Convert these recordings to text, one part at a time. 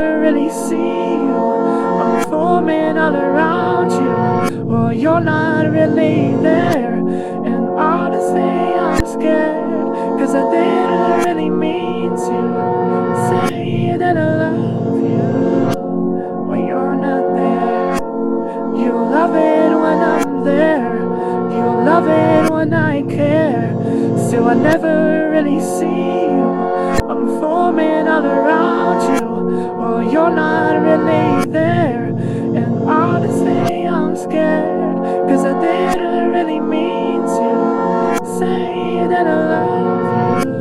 never really see you. I'm forming all around you. Well, you're not really there. And honestly, I'm scared, 'cause I didn't really mean to say that I love you when you're not there. You love it when I'm there. You love it when I care. Still, I never really see you. I'm forming all around you. Well, you're not really there. And honestly, I'm scared, 'cause I didn't really mean to say that I love you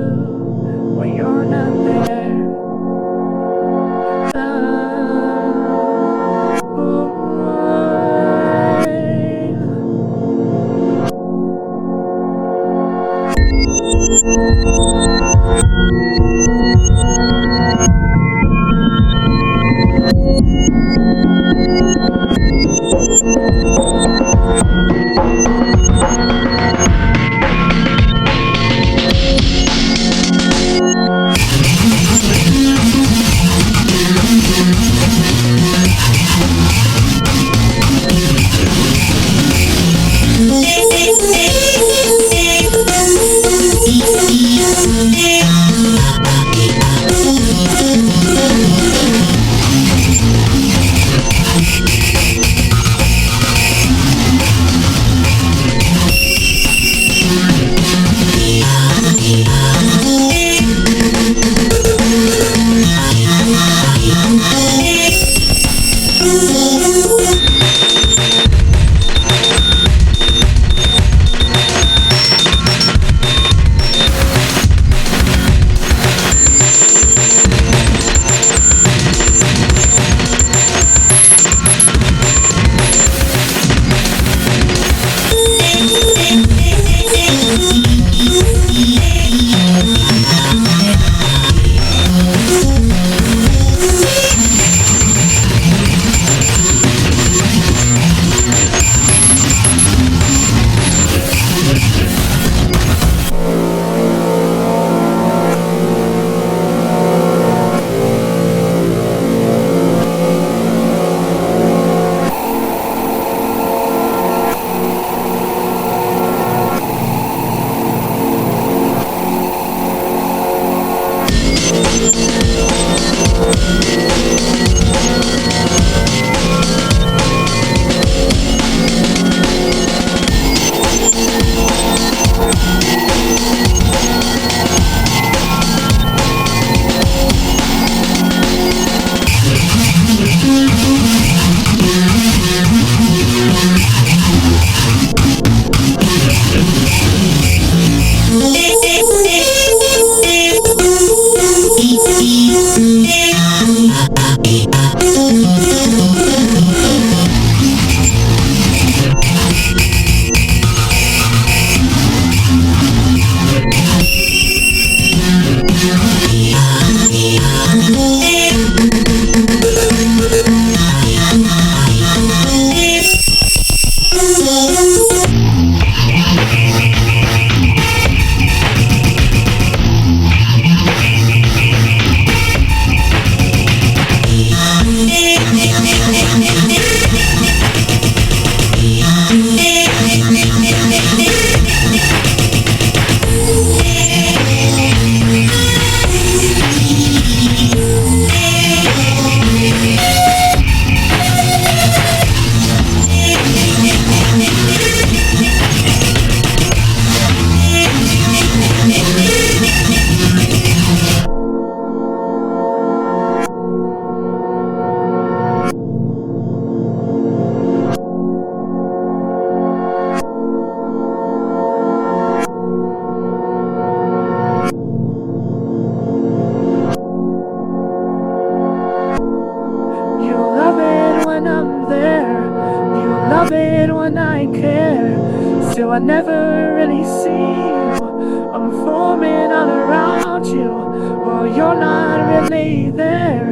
when you're not there. Love it when I care. Still, I never really see you. I'm forming all around you. Well, you're not really there.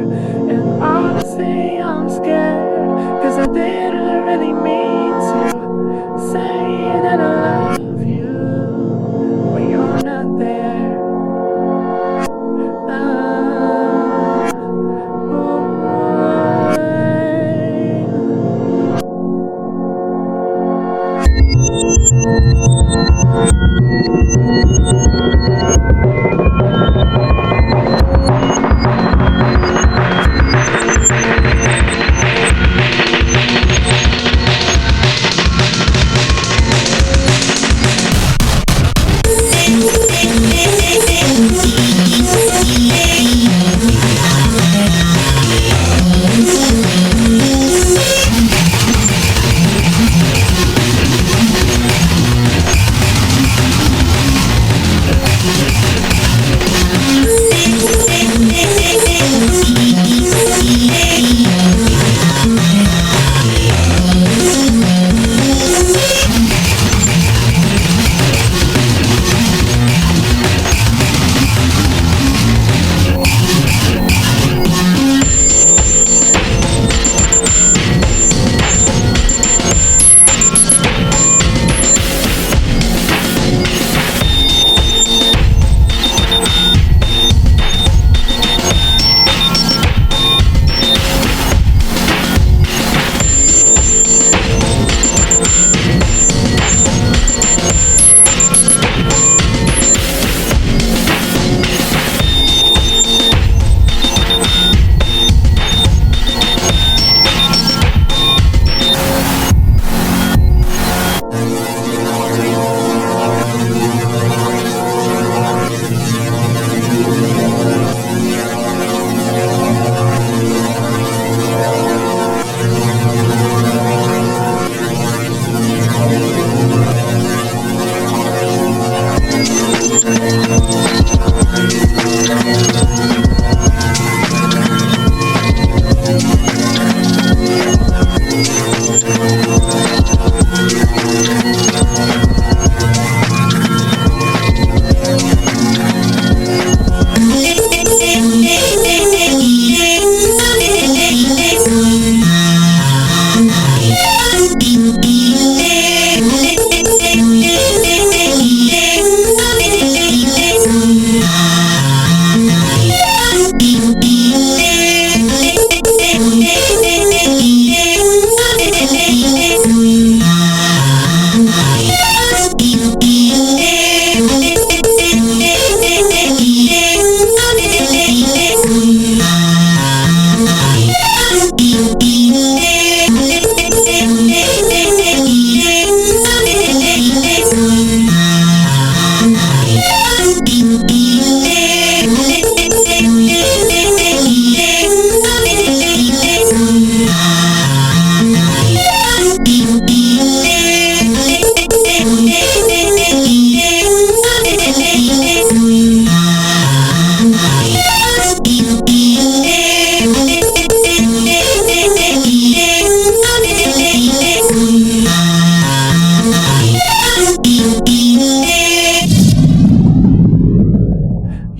And honestly, I'm scared, 'cause I didn't really mean to say that I love you when you're not there.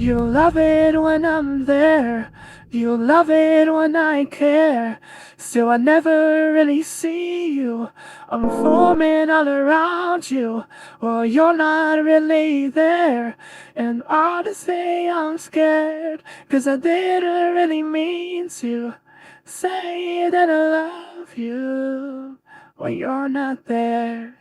You love it when I'm there. You love it when I care. Still, I never really see you. I'm forming all around you. Well, you're not really there. And honestly, I'm scared. 'Cause I didn't really mean to say that I love you when you're not there.